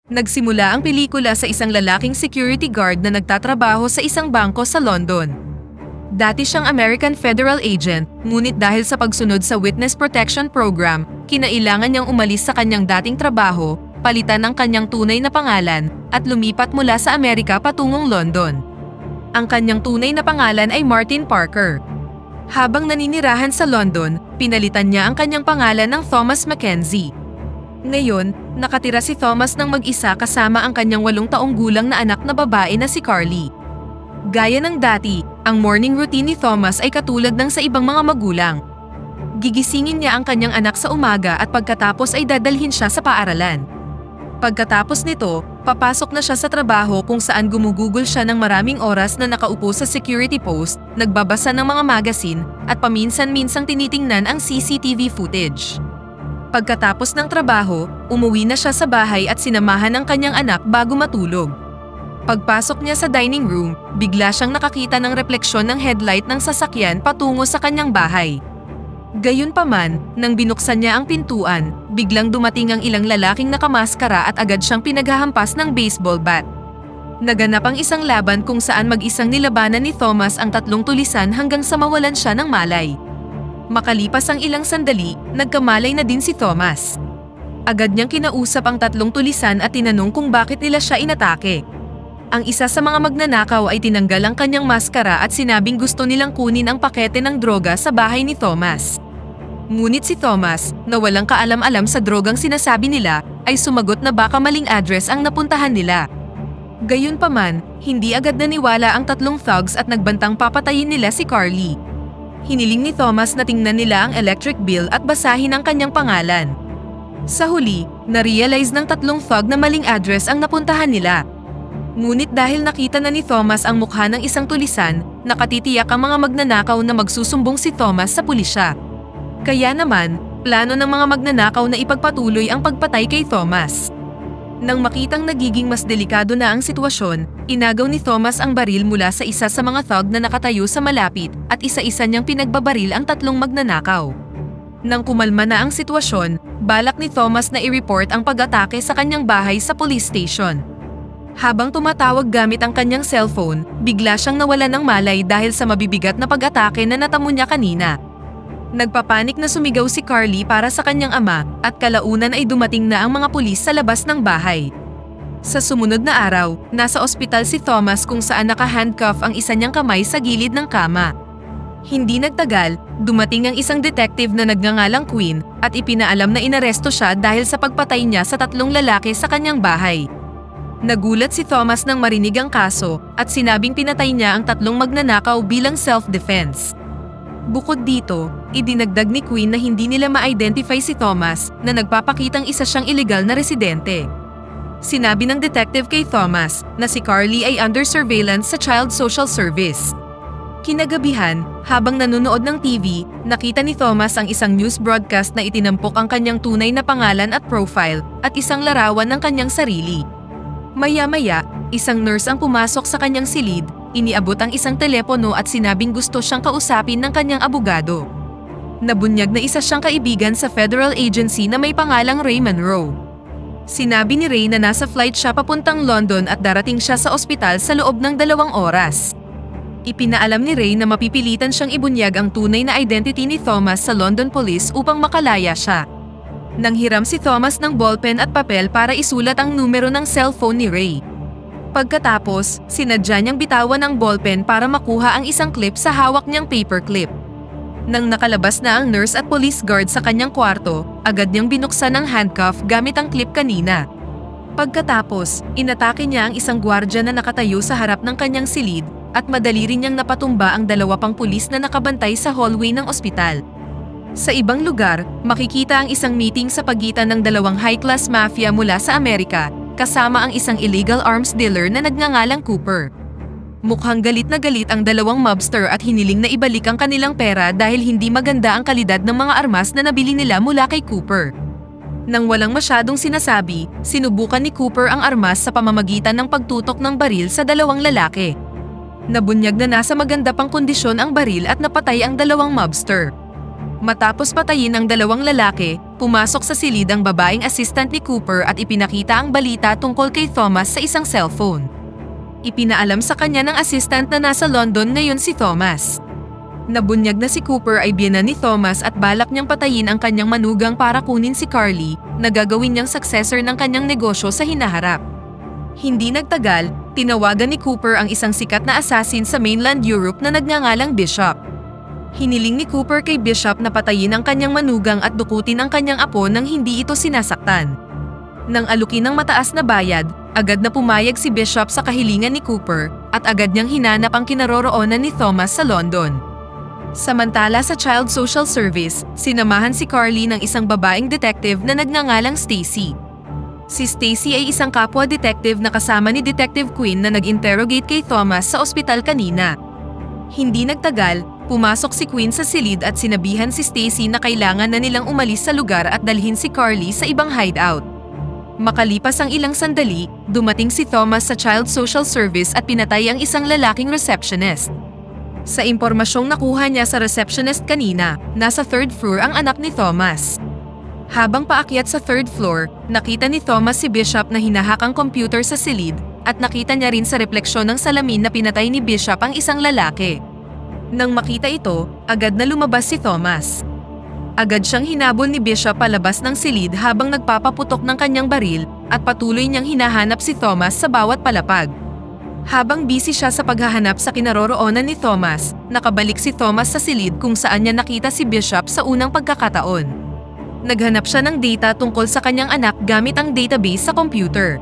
Nagsimula ang pelikula sa isang lalaking security guard na nagtatrabaho sa isang bangko sa London. Dati siyang American Federal Agent, ngunit dahil sa pagsunod sa Witness Protection Program, kinailangan niyang umalis sa kanyang dating trabaho, palitan ang kanyang tunay na pangalan, at lumipat mula sa Amerika patungong London. Ang kanyang tunay na pangalan ay Martin Parker. Habang naninirahan sa London, pinalitan niya ang kanyang pangalan ng Thomas Mackenzie. Ngayon, nakatira si Thomas ng mag-isa kasama ang kanyang 8 taong gulang na anak na babae na si Carly. Gaya ng dati, ang morning routine ni Thomas ay katulad ng sa ibang mga magulang. Gigisingin niya ang kanyang anak sa umaga at pagkatapos ay dadalhin siya sa paaralan. Pagkatapos nito, papasok na siya sa trabaho kung saan gumugugol siya ng maraming oras na nakaupo sa security post, nagbabasa ng mga magazine, at paminsan-minsang tinitingnan ang CCTV footage. Pagkatapos ng trabaho, umuwi na siya sa bahay at sinamahan ng kanyang anak bago matulog. Pagpasok niya sa dining room, bigla siyang nakakita ng refleksyon ng headlight ng sasakyan patungo sa kanyang bahay. Gayunpaman, nang binuksan niya ang pintuan, biglang dumating ang ilang lalaking nakamaskara at agad siyang pinaghahampas ng baseball bat. Naganap ang isang laban kung saan mag-isang nilabanan ni Thomas ang 3 tulisan hanggang sa mawalan siya ng malay. Makalipas ang ilang sandali, nagkamalay na din si Thomas. Agad niyang kinausap ang 3 tulisan at tinanong kung bakit nila siya inatake. Ang isa sa mga magnanakaw ay tinanggal ang kanyang maskara at sinabing gusto nilang kunin ang pakete ng droga sa bahay ni Thomas. Ngunit si Thomas, na walang kaalam-alam sa drogang sinasabi nila, ay sumagot na baka maling address ang napuntahan nila. Gayunpaman, hindi agad naniwala ang 3 thugs at nagbantang papatayin nila si Carly. Hiniling ni Thomas na tingnan nila ang electric bill at basahin ang kanyang pangalan. Sa huli, na-realize ng 3 thug na maling address ang napuntahan nila. Ngunit dahil nakita na ni Thomas ang mukha ng isang tulisan, nakatitiyak ang mga magnanakaw na magsusumbong si Thomas sa pulisya. Kaya naman, plano ng mga magnanakaw na ipagpatuloy ang pagpatay kay Thomas. Nang makitang nagiging mas delikado na ang sitwasyon, inagaw ni Thomas ang baril mula sa isa sa mga thug na nakatayo sa malapit at isa-isa niyang pinagbabaril ang 3 magnanakaw. Nang kumalma na ang sitwasyon, balak ni Thomas na i-report ang pag-atake sa kanyang bahay sa police station. Habang tumatawag gamit ang kanyang cellphone, bigla siyang nawalan ng malay dahil sa mabibigat na pag-atake na natamo niya kanina. Nagpapanik na sumigaw si Carly para sa kanyang ama at kalaunan ay dumating na ang mga pulis sa labas ng bahay. Sa sumunod na araw, nasa ospital si Thomas kung saan naka-handcuff ang isa niyang kamay sa gilid ng kama. Hindi nagtagal, dumating ang isang detective na nagngangalang Quinn at ipinaalam na inaresto siya dahil sa pagpatay niya sa 3 lalaki sa kanyang bahay. Nagulat si Thomas nang marinig ang kaso at sinabing pinatay niya ang 3 magnanakaw bilang self-defense. Bukod dito, idinagdag ni Quinn na hindi nila ma-identify si Thomas na nagpapakitang isa siyang illegal na residente. Sinabi ng detective kay Thomas na si Carly ay under surveillance sa Child Social Service. Kinagabihan, habang nanonood ng TV, nakita ni Thomas ang isang news broadcast na itinampok ang kanyang tunay na pangalan at profile at isang larawan ng kanyang sarili. Maya-maya, isang nurse ang pumasok sa kanyang silid, iniabot ang isang telepono at sinabing gusto siyang kausapin ng kanyang abogado. Nabunyag na isa siyang kaibigan sa federal agency na may pangalang Ray Monroe. Sinabi ni Ray na nasa flight siya papuntang London at darating siya sa ospital sa loob ng 2 oras. Ipinaalam ni Ray na mapipilitan siyang ibunyag ang tunay na identity ni Thomas sa London Police upang makalaya siya. Nanghiram si Thomas ng ballpen at papel para isulat ang numero ng cellphone ni Ray. Pagkatapos, sinadya niyang bitawan ang ballpen para makuha ang isang clip sa hawak niyang paperclip. Nang nakalabas na ang nurse at police guard sa kanyang kwarto, agad niyang binuksan ang handcuff gamit ang clip kanina. Pagkatapos, inatake niya ang isang gwardiya na nakatayo sa harap ng kanyang silid at madali rin niyang napatumba ang 2 pang pulis na nakabantay sa hallway ng ospital. Sa ibang lugar, makikita ang isang meeting sa pagitan ng 2 high-class mafia mula sa Amerika, kasama ang isang illegal arms dealer na nagngangalang Cooper. Mukhang galit na galit ang 2 mobster at hiniling na ibalik ang kanilang pera dahil hindi maganda ang kalidad ng mga armas na nabili nila mula kay Cooper. Nang walang masyadong sinasabi, sinubukan ni Cooper ang armas sa pamamagitan ng pagtutok ng baril sa 2 lalaki. Nabunyag na nasa maganda pang kondisyon ang baril at napatay ang 2 mobster. Matapos patayin ang 2 lalaki, pumasok sa silid ang babaeng assistant ni Cooper at ipinakita ang balita tungkol kay Thomas sa isang cellphone. Ipinaalam sa kanya ng assistant na nasa London ngayon si Thomas. Nabunyag na si Cooper ay biyenan ni Thomas at balak niyang patayin ang kanyang manugang para kunin si Carly, na gagawin niyang successor ng kanyang negosyo sa hinaharap. Hindi nagtagal, tinawagan ni Cooper ang isang sikat na assassin sa mainland Europe na nagngangalang Bishop. Hiniling ni Cooper kay Bishop na patayin ang kanyang manugang at dukutin ang kanyang apo nang hindi ito sinasaktan. Nang alukin ng mataas na bayad, agad na pumayag si Bishop sa kahilingan ni Cooper at agad niyang hinanap ang kinaroroonan ni Thomas sa London. Samantala sa Child Social Service, sinamahan si Carly ng isang babaeng detective na nagngangalang Stacy. Si Stacy ay isang kapwa detective na kasama ni Detective Quinn na nag-interrogate kay Thomas sa ospital kanina. Hindi nagtagal, pumasok si Quinn sa silid at sinabihan si Stacy na kailangan na nilang umalis sa lugar at dalhin si Carly sa ibang hideout. Makalipas ang ilang sandali, dumating si Thomas sa Child Social Service at pinatay ang isang lalaking receptionist. Sa impormasyong nakuha niya sa receptionist kanina, nasa third floor ang anak ni Thomas. Habang paakyat sa third floor, nakita ni Thomas si Bishop na hinahak ang computer sa silid at nakita niya rin sa refleksyon ng salamin na pinatay ni Bishop ang isang lalaki. Nang makita ito, agad na lumabas si Thomas. Agad siyang hinabol ni Bishop palabas ng silid habang nagpapaputok ng kanyang baril at patuloy niyang hinahanap si Thomas sa bawat palapag. Habang busy siya sa paghahanap sa kinaroroonan ni Thomas, nakabalik si Thomas sa silid kung saan niya nakita si Bishop sa unang pagkakataon. Naghanap siya ng data tungkol sa kanyang anak gamit ang database sa computer.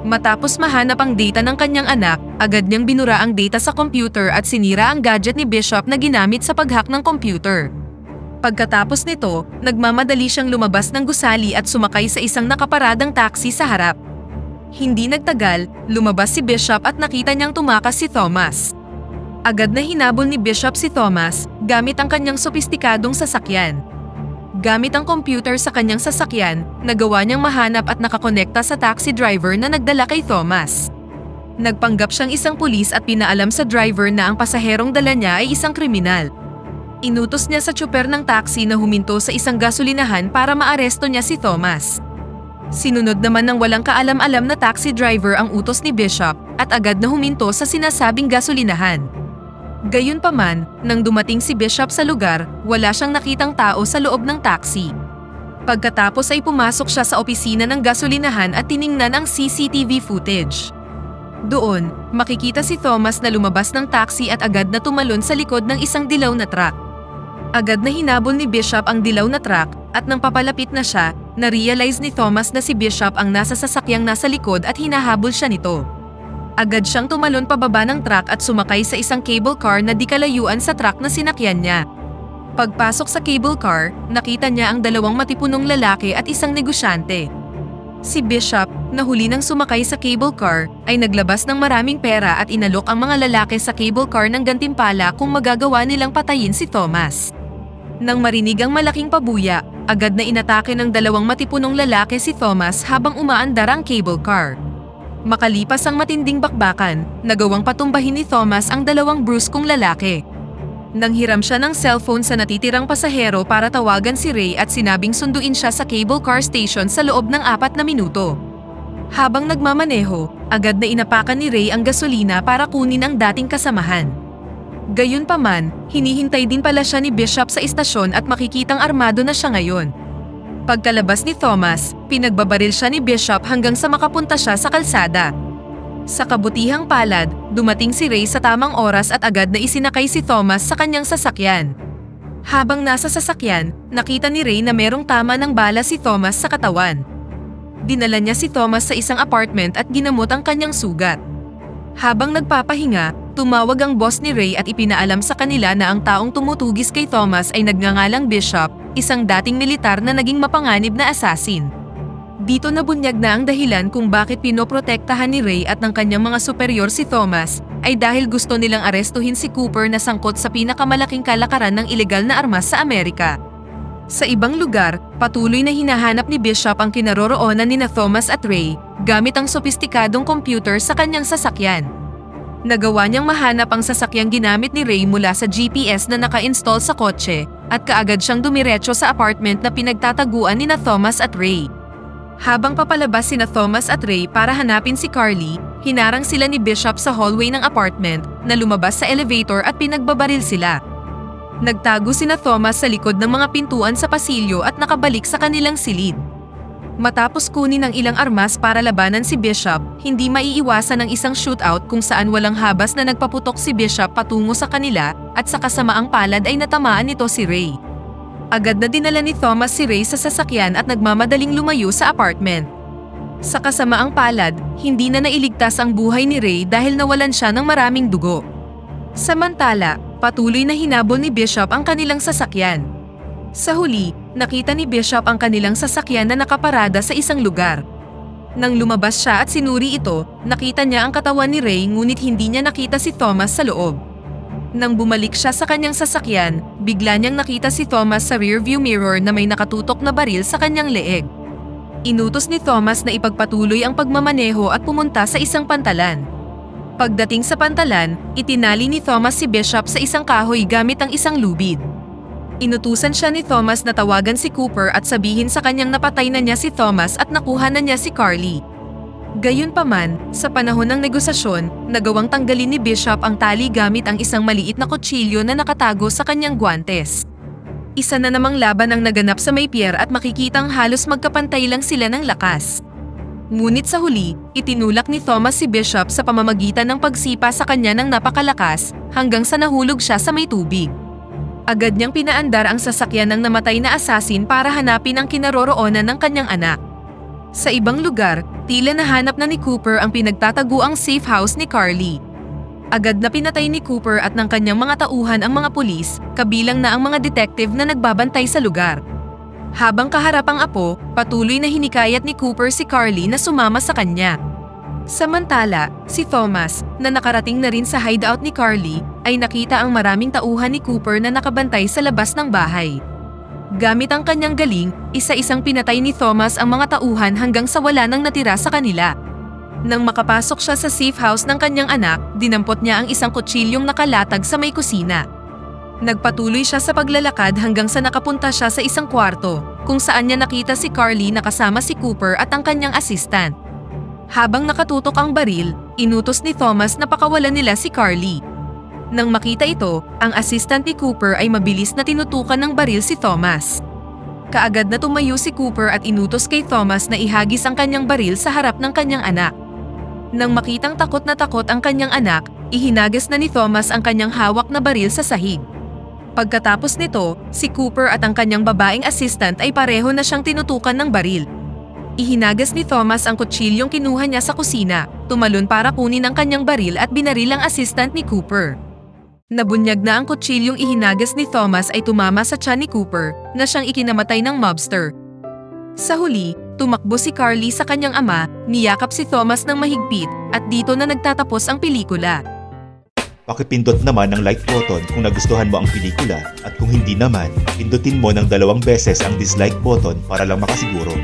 Matapos mahanap ang data ng kanyang anak, agad niyang binura ang data sa computer at sinira ang gadget ni Bishop na ginamit sa paghack ng computer. Pagkatapos nito, nagmamadali siyang lumabas ng gusali at sumakay sa isang nakaparadang taxi sa harap. Hindi nagtagal, lumabas si Bishop at nakita niyang tumakas si Thomas. Agad na hinabol ni Bishop si Thomas gamit ang kanyang sopistikadong sasakyan. Gamit ang computer sa kanyang sasakyan, nagawa niyang mahanap at nakakonekta sa taxi driver na nagdala kay Thomas. Nagpanggap siyang isang pulis at pinaalam sa driver na ang pasaherong dala niya ay isang kriminal. Inutos niya sa tsuper ng taxi na huminto sa isang gasolinahan para maaresto niya si Thomas. Sinunod naman ng walang kaalam-alam na taxi driver ang utos ni Bishop at agad na huminto sa sinasabing gasolinahan. Gayunpaman, nang dumating si Bishop sa lugar, wala siyang nakitang tao sa loob ng taxi. Pagkatapos ay pumasok siya sa opisina ng gasolinahan at tiningnan ang CCTV footage. Doon, makikita si Thomas na lumabas ng taxi at agad na tumalon sa likod ng isang dilaw na truck. Agad na hinabol ni Bishop ang dilaw na truck at nang papalapit na siya, na-realize ni Thomas na si Bishop ang nasa sasakyang nasa likod at hinahabol siya nito. Agad siyang tumalon pababa ng truck at sumakay sa isang cable car na di kalayuan sa truck na sinakyan niya. Pagpasok sa cable car, nakita niya ang dalawang matipunong lalaki at isang negosyante. Si Bishop, na huli nang sumakay sa cable car, ay naglabas ng maraming pera at inalok ang mga lalaki sa cable car ng gantimpala kung magagawa nilang patayin si Thomas. Nang marinig ang malaking pabuya, agad na inatake ng dalawang matipunong lalaki si Thomas habang umaandar ang cable car. Makalipas ang matinding bakbakan, nagawang patumbahin ni Thomas ang dalawang bruskong lalaki. Nang hiram siya ng cellphone sa natitirang pasahero para tawagan si Ray at sinabing sunduin siya sa cable car station sa loob ng 4 na minuto. Habang nagmamaneho, agad na inapakan ni Ray ang gasolina para kunin ang dating kasamahan. Gayunpaman, hinihintay din pala siya ni Bishop sa istasyon at makikitang armado na siya ngayon. Pagkalabas ni Thomas, pinagbabaril siya ni Bishop hanggang sa makapunta siya sa kalsada. Sa kabutihang palad, dumating si Ray sa tamang oras at agad na isinakay si Thomas sa kanyang sasakyan. Habang nasa sasakyan, nakita ni Ray na merong tama ng bala si Thomas sa katawan. Dinala niya si Thomas sa isang apartment at ginamot ang kanyang sugat. Habang nagpapahinga, tumawag ang boss ni Ray at ipinaalam sa kanila na ang taong tumutugis kay Thomas ay nagngangalang Bishop, isang dating militar na naging mapanganib na assassin. Dito nabunyag na ang dahilan kung bakit pinoprotektahan ni Ray at ng kanyang mga superior si Thomas, ay dahil gusto nilang arestuhin si Cooper na sangkot sa pinakamalaking kalakaran ng ilegal na armas sa Amerika. Sa ibang lugar, patuloy na hinahanap ni Bishop ang kinaroroonan ni Thomas at Ray, gamit ang sopistikadong computer sa kanyang sasakyan. Nagawa niyang mahanap ang sasakyang ginamit ni Ray mula sa GPS na naka-install sa kotse at kaagad siyang dumiretso sa apartment na pinagtataguan nina Thomas at Ray. Habang papalabas sina Thomas at Ray para hanapin si Carly, hinarang sila ni Bishop sa hallway ng apartment na lumabas sa elevator at pinagbabaril sila. Nagtago sina Thomas sa likod ng mga pintuan sa pasilyo at nakabalik sa kanilang silid. Matapos kunin ang ilang armas para labanan si Bishop, hindi maiiwasan ang isang shootout kung saan walang habas na nagpaputok si Bishop patungo sa kanila at sa kasamaang palad ay natamaan nito si Ray. Agad na dinala ni Thomas si Ray sa sasakyan at nagmamadaling lumayo sa apartment. Sa kasamaang palad, hindi na nailigtas ang buhay ni Ray dahil nawalan siya ng maraming dugo. Samantala, patuloy na hinabol ni Bishop ang kanilang sasakyan. Sa huli, nakita ni Bishop ang kanilang sasakyan na nakaparada sa isang lugar. Nang lumabas siya at sinuri ito, nakita niya ang katawan ni Ray ngunit hindi niya nakita si Thomas sa loob. Nang bumalik siya sa kanyang sasakyan, bigla niyang nakita si Thomas sa rearview mirror na may nakatutok na baril sa kanyang leeg. Inutos ni Thomas na ipagpatuloy ang pagmamaneho at pumunta sa isang pantalan. Pagdating sa pantalan, itinali ni Thomas si Bishop sa isang kahoy gamit ang isang lubid. Inutusan siya ni Thomas na tawagan si Cooper at sabihin sa kanyang napatay na niya si Thomas at nakuha na niya si Carly. Gayunpaman, sa panahon ng negosasyon, nagawang tanggalin ni Bishop ang tali gamit ang isang maliit na kutsilyo na nakatago sa kanyang guwantes. Isa na namang laban ang naganap sa may pier at makikitang halos magkapantay lang sila ng lakas. Ngunit sa huli, itinulak ni Thomas si Bishop sa pamamagitan ng pagsipa sa kanya ng napakalakas hanggang sa nahulog siya sa may tubig. Agad niyang pinaandar ang sasakyan ng namatay na assassin para hanapin ang kinaroroonan ng kanyang anak. Sa ibang lugar, tila nahanap na ni Cooper ang pinagtataguang safe house ni Carly. Agad na pinatay ni Cooper at ng kanyang mga tauhan ang mga pulis, kabilang na ang mga detective na nagbabantay sa lugar. Habang kaharap ang apo, patuloy na hinikayat ni Cooper si Carly na sumama sa kanya. Samantala, si Thomas, na nakarating na rin sa hideout ni Carly, ay nakita ang maraming tauhan ni Cooper na nakabantay sa labas ng bahay. Gamit ang kanyang galing, isa-isang pinatay ni Thomas ang mga tauhan hanggang sa wala nang natira sa kanila. Nang makapasok siya sa safe house ng kanyang anak, dinampot niya ang isang kutsilyong nakalatag sa may kusina. Nagpatuloy siya sa paglalakad hanggang sa nakapunta siya sa isang kwarto, kung saan niya nakita si Carly na kasama si Cooper at ang kanyang assistant. Habang nakatutok ang baril, inutos ni Thomas na pakawalan nila si Carly. Nang makita ito, ang assistant ni Cooper ay mabilis na tinutukan ng baril si Thomas. Kaagad na tumayo si Cooper at inutos kay Thomas na ihagis ang kanyang baril sa harap ng kanyang anak. Nang makitang takot na takot ang kanyang anak, ihinagas na ni Thomas ang kanyang hawak na baril sa sahig. Pagkatapos nito, si Cooper at ang kanyang babaeng assistant ay pareho na siyang tinutukan ng baril. Ihinagas ni Thomas ang kutsilyong kinuha niya sa kusina, tumalon para kunin ang kanyang baril at binaril ang assistant ni Cooper. Nabunyag na ang kutsilyong ihinagas ni Thomas ay tumama sa tiyan ni Cooper na siyang ikinamatay ng mobster. Sa huli, tumakbo si Carly sa kanyang ama, niyakap si Thomas ng mahigpit at dito na nagtatapos ang pelikula. Pakipindot naman ang like button kung nagustuhan mo ang pelikula at kung hindi naman, pindutin mo ng 2 beses ang dislike button para lang makasiguro.